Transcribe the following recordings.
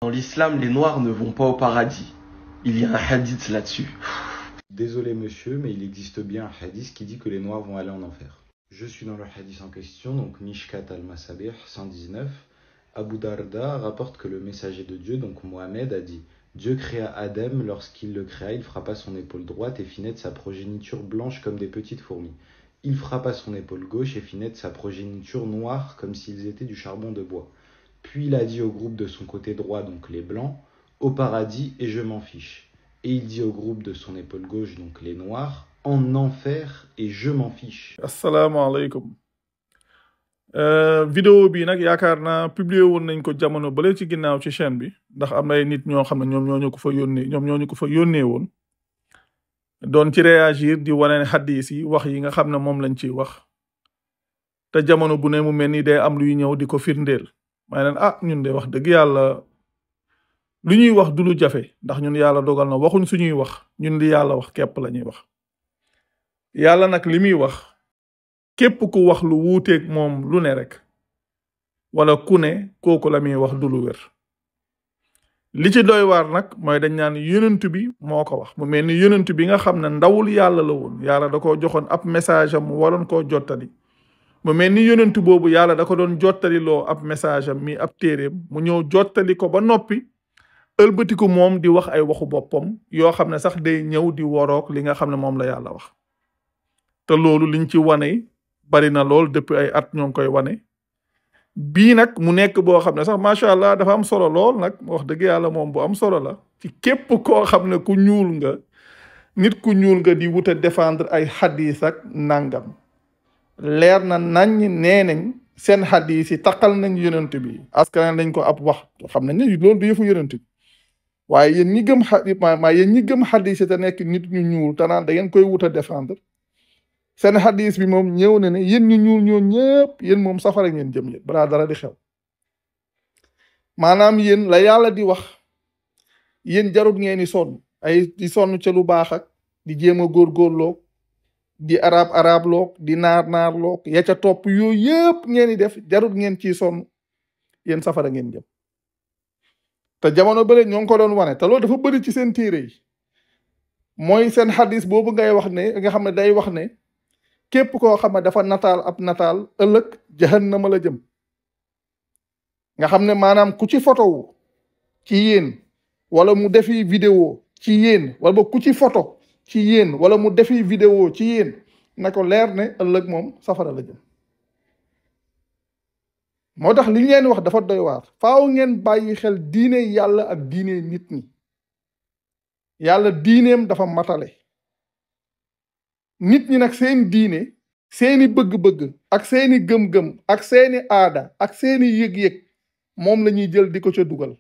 Dans l'islam, les noirs ne vont pas au paradis. Il y a un hadith là-dessus. Désolé monsieur, mais il existe bien un hadith qui dit que les noirs vont aller en enfer. Je suis dans le hadith en question, donc Mishkat al-Masabih 119. Abu Darda rapporte que le messager de Dieu, donc Mohammed, a dit « Dieu créa Adam, lorsqu'il le créa, il frappa son épaule droite et fit naître sa progéniture blanche comme des petites fourmis. Il frappa son épaule gauche et fit naître sa progéniture noire comme s'ils étaient du charbon de bois. Puis il a dit au groupe de son côté droit, donc les blancs, « Au paradis et je m'en fiche. » Et il dit au groupe de son épaule gauche, donc les noirs, « En enfer et je m'en fiche. » Assalamu alaikum. Vidéo bi nag yaakaar naa publié woon nañ ko jamono bële ci ginnaaw ci chaîne bi ndax am na ay nit ñoo xam ne ñoom ñoo ñu ko fa yónnee woon doon ci réagir di wane ne xaddiis yi wax yi nga xam ne moom lañ ciy wax te jamono bu ne mu mel ni day am luy ñëw di ko firndeel may leen ñun de wax dëgg yàlla lu ñuy wax du lu jafe ndax ñun yàlla dogal na waxuñ suñuy wax ñun li yàlla wax képp la ñuy wax yàlla nag li muy wax képp ku wax lu wuuteeg moom lu ne rek wala ku ne kooku la muy wax du lu wér li ci doy waar nag mooy dañ naan yonent bi moo ko wax mu mel ni yonent bi nga xam ne ndawul yàlla la woon yàlla da koo joxoon ab message am mu waroon koo jottali mu mel ni yonent boobu yàlla da ko doon jottali loo ab message am mi ab téeréem mu ñëw jottali ko ba noppi ëlbatiku moom di wax ay waxu boppam yoo xam ne sax day ñëw di woroog li nga xam ne moom la yàlla wax te loolu liñ ci wane bari na lool depuis ay at ñoo ngi koy wane bii nag mu nekk boo xam ne sax macha allah dafa am solo lool nag wax dëgg yàlla moom bu am solo la ci képp koo xam ne ku ñuul nga nit ku ñuul nga di wut a défendre ay xadis ak nangam leer na nañ nee nañ seen xadis yi taqal nañ yonent bi askan nañ ko ab wax xam nañ ne loolu du yëfu yonent bi waaye yéen ñi gëm yéen ñi gëm xadis yi te nekk nit ñu ñuul te naan da ngeen koy wut a défendre seen xadis bi moom ñëw na ne yéen ñu ñuul ñoo ñëpp yéen moom safara ngeen jëm yéen balaa dara di xew maanaam yéen la yàlla di wax yéen jarut ngeen di sonn ay di sonn ca lu baax ak di jéem a góorgóorloog di arab loog di naar loog ya ca topp yooyu yëpp ngeen di def jarut ngeen ciy sonn yéen safara ngeen jëm te jamono bële ñoo ngi ko doon wane te loolu dafa bëri ci seen téere yi mooy seen xadis boobu ngay wax ne nga xam ne day wax ne képp koo xam ne dafa nataal ab nataal ëllëg jahannama la jëm nga xam ne maanaam ku ci photo ci yéen wala mu defi vidéo ci yéen wala ba ku ci photo ci yéen wala mu defi vidéo ci yéen na ko leer ne ëllëg moom safara la jëm moo tax li ngeen wax dafa doy waar faaw ngeen bàyyi xel diine yàlla ak diine nit ñi yàlla diineem dafa matale nit ñi nag seen diine seeni bëgg-bëgg ak seeni gëm-gëm ak seeni aada ak seeni yëg-yëg moom la ñuy jël di ko ca dugal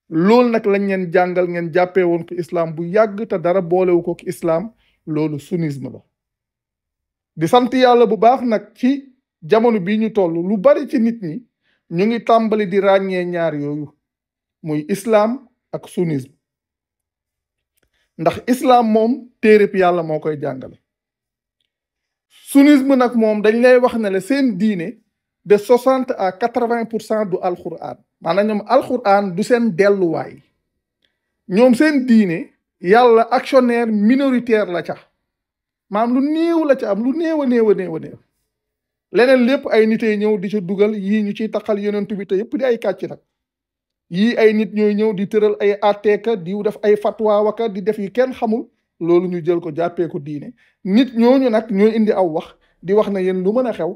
loolu nag lañ leen jàngal ngeen jàppee woon ko islam bu yàgg te dara boolewu ko ki islam loolu sunnisme la di sant yàlla bu baax nag ci jamono bii ñu toll lu bari ci nit ñi ñu ngi tàmbali di ràññee ñaar yooyu muy islam ak sunnisme ndax islam moom téereb yàlla moo koy jàngale sunnisme nag moom dañ lay wax ne la seen diine de 60 à 80% du alquran maanaam ñoom alquran du seen delluwaay ñoom seen diine yàlla actionnaire minoritaire la ca maanaam lu néew la ca am lu néew a néew a néew a néew leneen lépp ay nit ay ñëw di ca dugal yii ñu ciy taqal yonent bi te yëpp di ay kàcc nag yii ay nit ñooy ñëw di tëral ay atteeka di def ay fatwaawaka di def yi kenn xamul loolu ñu jël ko jàppee ko diine nit ñooñu nag ñooy indi aw wax di wax na yéen lu mën a xew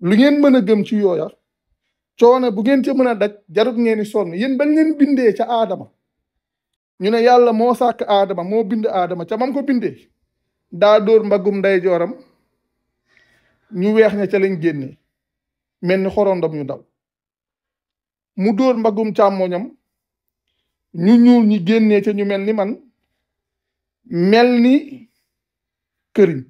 lu ngeen mën a gëm ci yooya coono bu ngeen ca mën a daj jarut ngeen di sonn yéen bañ leen bindee ca aadama ñu ne yàlla moo sàkk aadama moo bind aadama ca mam ko bindee daa dóor mbaggum ndeyjooram ñu weex ña ca lañ génnee mel ni xorondom ñu daw mu dóor mbaggum càmmoñam ñu ñuul ñi génnee ca ñu mel ni man mel ni këriñ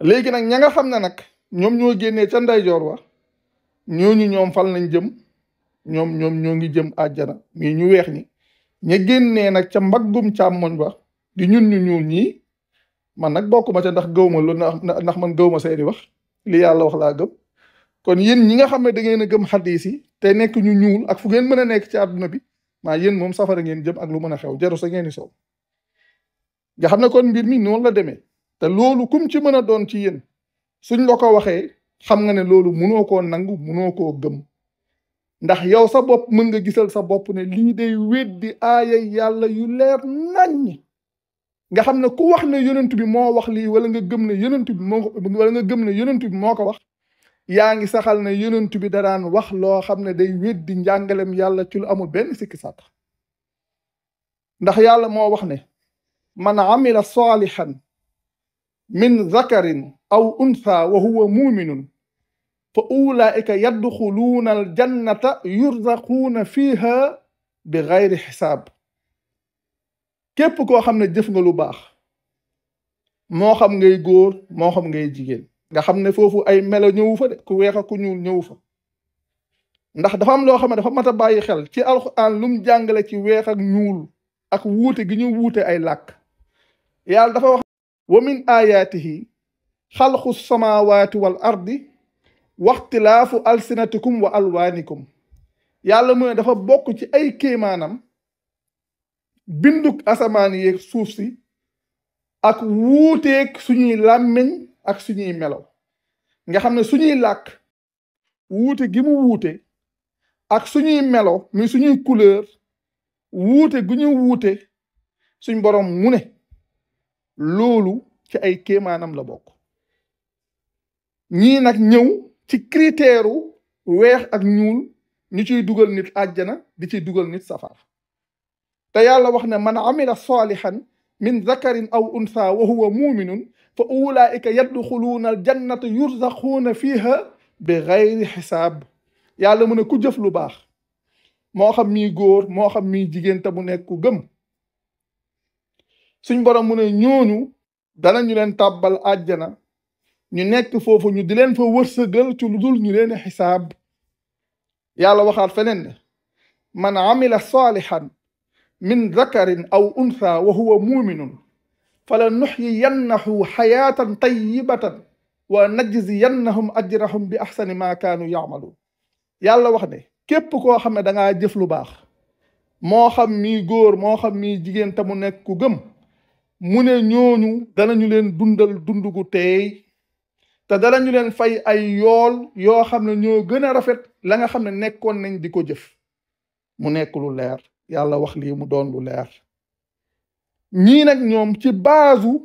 léegi nag ña nga xam ne nag ñoom ñoo génnee ca ndeyjoor wa ñooñu ñoom fal nañ jëm ñoom ñoo ngi jëm àjjana mais ñu weex ñi ña génnee nag ca mbaggum càmmoñ ba di ñun ñu ñuul ñii man nag bokkuma ca ndax gëwma lu ndax man gëwma seeni wax li yàlla wax laa gëm kon yéen ñi nga xam ne da ngeen a gëm xadis yi te nekk ñu ñuul ak fu ngeen mën a nekk ci àdduna bi maa yéen moom safara ngeen jëm ak lu mën a xew jaru sa ngeen di soow nga xam ne kon mbir mi noonu la demee te loolu kum ci mën a doon ci yéen suñ la ko waxee xam nga ne loolu munoo koo nangu munoo koo gëm ndax yow sa bopp mën nga gisal sa bopp ne lii day weddi aaya yàlla yu leer naññ nga xam ne ku wax ne yonent bi moo wax lii wala nga gëm ne yonent bi moo ko wax yaa ngi saxal ne yonent bi da daan wax loo xam ne day weddi njàngalem yàlla ci lu amul benn sikki sàkk ndax yàlla moo wax ne man amila salihan min zakarin aw untha wa huwa muminun fa ulaika yadxuluuna aljannata yurzaquuna fiha bi gayri xisaab képp koo xam ne jëf nga lu baax moo xam ngay góor moo xam ngay jigéen nga xam ne foofu ay melo ñëwu fa de ku weex ak ku ñuul ñëwu fa ndax dafa am loo xam ne dafa mat a bàyyi xel ci alxuraan lu mu jàngale ci weex ak ñuul ak wuute gi ñu wuute ay làkk yàlla dafa wax wa min ayaatihi xalqu samaawaati wal ardi waxtilaafu alsinatikum wa alwaanikum yàlla mu ne dafa bokk ci ay kéemaanam binduk asamaan yeeg suuf si ak wuuteeg suñuy làmmiñ ak suñuy melo nga xam ne suñuy làkk wuute gi mu wuute ak suñuy melo mi suñuy couleur wuute gu ñu wuute suñ borom mu ne loolu ci ay kéemaanam la bokk ñii nag ñëw ci critère weex ak ñuul ñu ciy dugal nit àjjana di ciy dugal nit safara te yàlla wax ne man amila salihan min zakarin aw untha wa huwa muminun fa ulaika yadxuluuna aljannata yurzaquuna fiha bi gayri xisaab yàlla mu ne ku jëf lu baax moo xam mii góor moo xam mii jigéen te mu nekk ku gëm suñ borom mu ne ñooñu danañu leen tàbbal àjjana ñu nekk foofu ñu di leen fa wërsëgal ci lu dul ñu leen xisaab yàlla waxaat feneen ne man amila salihan min zakarin aw untha wa huwa muminun fala nuxyiyannahu xayaatan tayyibatan wa najziyannahum ajrahum bi axsani ma kaanu yacmaluun yàlla wax ne képp koo xam ne dangaa jëf lu baax moo xam mii góor moo xam mii jigéen te mu nekk ku gëm mu ne ñooñu danañu leen dundal dund gu teey te danañu leen fay ay yool yoo xam ne ñoo gën a rafet la nga xam ne nekkoon nañ di ko jëf mu nekk lu leer yàlla wax lii mu doon lu leer ñii nag ñoom ci baasu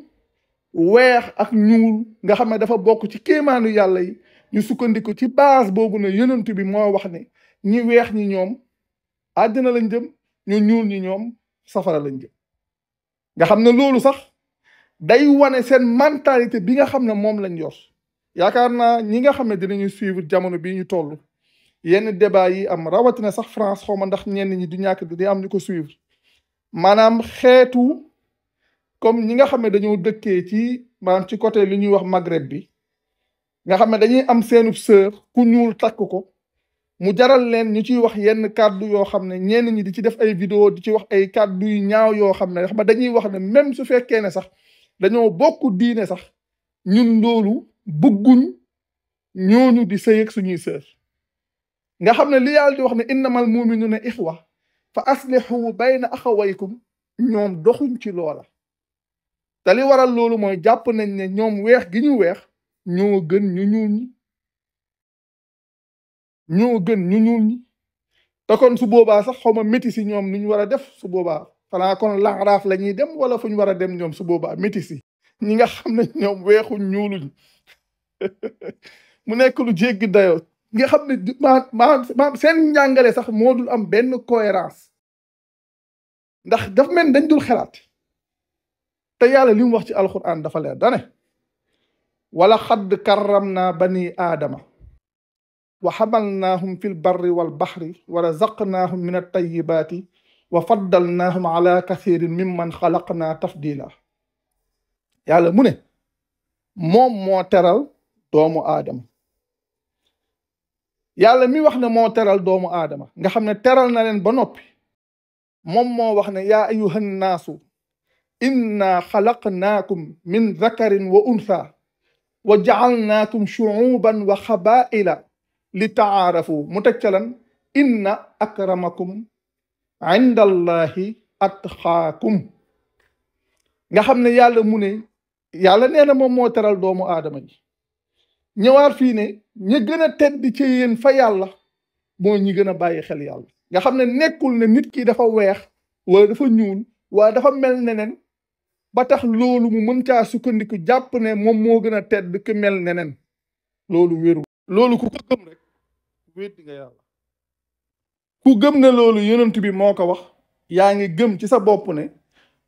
weex ak ñuul nga xam ne dafa bokk ci kéemaanu yàlla yi ñu sukkandiku ci baas boobu ne yonent bi moo wax ne ñi weex ñi ñoom àddina lañ jëm ñu ñuul ñi ñoom safara lañ jëm nga xam ne loolu sax day wane seen mentalité bi nga xam ne moom lañ yor yaakaar naa ñi nga xam ne dinañu suivre jamono bii ñu toll yenn débat yi am rawatina sax France xaw ma ndax ñenn ñi du ñàkk di am ñu ko suivre maanaam xeetu comme ñi nga xam ne dañoo dëkkee ci maanaam ci côté li ñuy wax Maghreb bi nga xam ne dañuy am seenub sœur ku ñuul takk ko mu jaral leen ñu ciy wax yenn kàddu yoo xam ne ñenn ñi di ci def ay vidéo di ci wax ay kàddu yu ñaaw yoo xam ne xam dañuy wax ne même su fekkee ne sax dañoo bokk diine sax ñun loolu bëgguñ ñooñu di sëy ak suñuy sœur nga xam ne li yàlla di wax ne innamal mu'minuna ixwa fa aslihu bayna axawaykum ñoom doxuñ ci loola te li waral loolu mooy jàpp nañ ne ñoom weex gi ñu weex ñoo gën ñu ñuul ñi ñoo gën ñu ñuul ñi te kon su boobaa sax xaw ma métis yi ñoom nu ñu war a def su boobaa xanaa kon laxaraaf la ñuy dem wala fu ñu war a dem ñoom su boobaa métis yi ñi nga xam ne ñoom weexuñ ñuuluñ mu nekk lu jéggi dayoo nga xam ne maanaam seen njàngale sax moo dul am benn cohérence ndax daf mel dañ dul xalaat te yàlla li mu wax ci alquran dafa leer dane wala xadd karramna bani aadama wa xamalnaahum fi lbarri walbaxri wa razaqnaahum min altayibaati wa faddalnaahum ala kathirin mimman xalaqna tafdila yàlla mu ne moom moo teral doomu aadama yàlla mi wax ne moo teral doomu aadama nga xam ne teral na leen ba noppi moom moo wax ne yaa ayuha nnaasu inna xalaqnaakum min zakarin wa untha wa jacalnaakum shucuuban wa xabaa'ila li taarafu mu teg ca lan inna akramakum inda allahi atqaakum nga xam ne yàlla mu ne yàlla nee na moom moo teral doomu aadama yi ñëwaat fii ne ñi gën a tedd ci yéen fa yàlla mooy ñi gën a bàyyi xel yàlla nga xam ne nekkul ne nit ki dafa weex wala dafa ñuul wala dafa mel neneen ba tax loolu mu mën caa sukkandiku jàpp ne moom moo gën a tedd ki mel neneen loolu wéru loolu ku ko gëm rek weddi nga yàlla ku gëm ne loolu yonent bi moo ko wax yaa ngi gëm ci sa bopp ne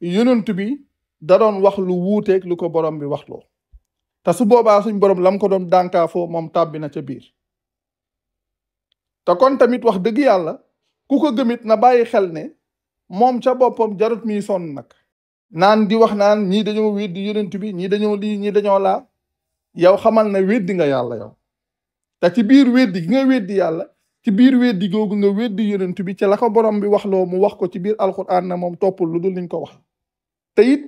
yonent bi da doon wax lu wuuteeg lu ko borom bi wax loo te su boobaa suñ borom lam ko doon dànkaafoo moom tàbbi na ca biir te kon tamit wax dëgg yàlla ku ko gëmit na bàyyi xel ne moom ca boppam jarut mi sonn nag naan di wax naan ñii dañoo weddi yonent bi ñii dañoo lii ñii dañoo laa yow xamal na weddi nga yàlla yow te ci biir weddi gi nga weddi yàlla ci biir weddi googu nga weddi yonent bi ca la ko borom bi wax loo mu wax ko ci biir alquran na moom toppul lu dul liñ ko wax te it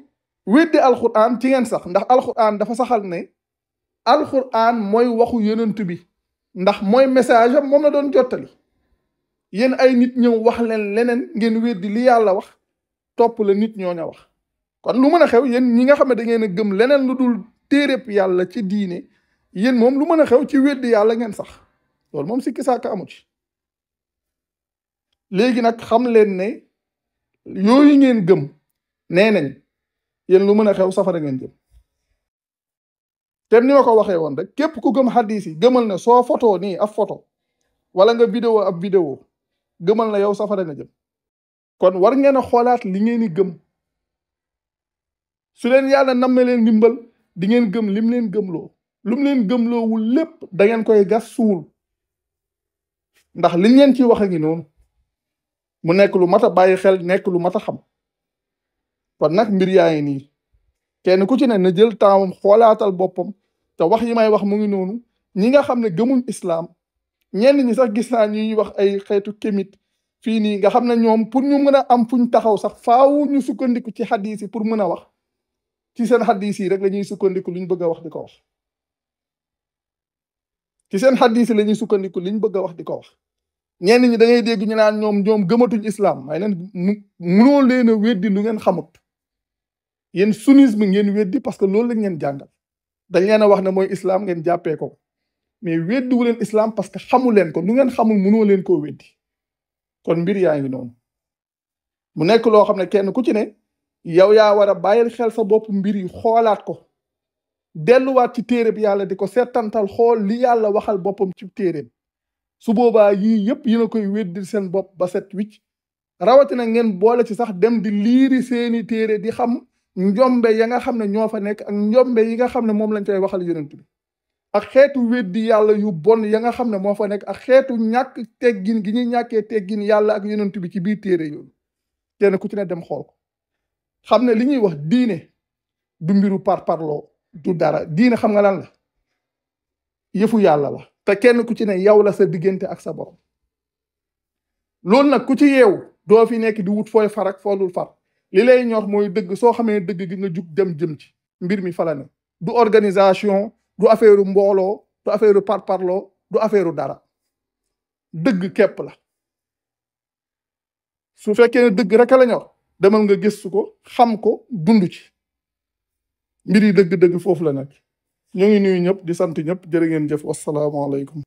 weddi alquran ci ngeen sax ndax alquran dafa saxal ne alquran mooy waxu yonent bi ndax mooy message am moom la doon jottali yéen ay nit ñëw wax leen leneen ngeen weddi li yàlla wax topp la nit ñooña wax kon lu mën a xew yéen ñi nga xam ne da ngeen a gëm leneen lu dul téereb yàlla ci diine yéen moom lu mën a xew ci weddi yàlla ngeen sax loolu moom sikki sàkk amu ci léegi nag xam leen ne yooyu ngeen gëm nee nañ yéen lu mën a xew safara ngeen jëm te ni ma ko waxee woon rek képp ku gëm hadis yi gëmal ne soo photo nii ab photo wala nga vidéo ab vidéo gëmal na yow safara nga jëm kon war ngeen a xoolaat li ngeen di gëm su leen yàlla namme leen ndimbal di ngeen gëm lim leen gëmloo lu mu leen gëmloowul lépp da ngeen koy gas suul ndax liñ leen ci wax a ngi noonu mu nekk lu mat a bàyyi xel nekk lu mat a xam kon nag mbir yaa ngi nii kenn ku ci ne na jël temps xoolaatal boppam te wax yi may wax mu ngi noonu ñi nga xam ne gëmuñ islaam ñenn ñi sax gis naa ñuy wax ay xeetu kémit fii nii nga xam ne ñoom pour ñu mën a am fuñ taxaw sax faaw ñu sukkandiku ci xadis yi pour mën a wax ci seen xadis yi rek la ñuy sukkandiku luñ bëgg a wax di ko wax ci seen xadis yi la ñuy sukkandiku liñ bëgg a wax di ko wax ñenn ñi da ngay dégg ñu naan ñoom gëmatuñ islam may leen mënoo leen a weddi lu ngeen xamut yéen sunnisme ngeen weddi parce que loolu lañ leen jàngal dañ leen a wax ne mooy islam ngeen jàppee ko mais weddi wu leen islam parce que xamu leen ko lu ngeen xamul mënoo leen koo weddi kon mbir yaa ngi noonu mu nekk loo xam ne kenn ku ci ne yow yaa war a bàyyil xel sa bopp mbir yi xoolaat ko delluwaat ci téere bi yàlla di ko seetantal xool li yàlla waxal boppam ci téereem su boobaa yii yëpp yéen a koy weddil seen bopp ba set wicc rawatina ngeen boole ci sax dem di liiri seeni téere di xam njombe ya nga xam ne ñoo fa nekk ak njombe yi nga xam ne moom lañ koy waxal yonent bi ak xeetu weddi yàlla yu bon ya nga xam ne moo fa nekk ak xeetu ñàkk teggin gi ñuy ñàkkee teggin yàlla ak yonent bi ci biir téere yooyu kenn ku ci ne dem xool ko xam ne li ñuy wax diine du mbiru parparloo du dara diine xam nga lan la yëfu yàlla la te kenn ku ci ne yow la sa diggante ak sa borom loolu nag ku ci yeewu doo fi nekk di wut fooy far ak foo dul far li lay ñor mooy dëgg soo xamee dëgg gi nga jug dem jëm ci mbir mi fala ne du organisation du affaire mbooloo du affaire parparloo du affaire dara dëgg képp la su fekkee ne dëgg rek la ñor demal nga gëstu ko xam ko dund ci mbir yi dëgg-dëgg foofu la nekk ñu ngi nuyu ñëpp di sant ñëpp jërë ngeen jëf wasalaamaaleykum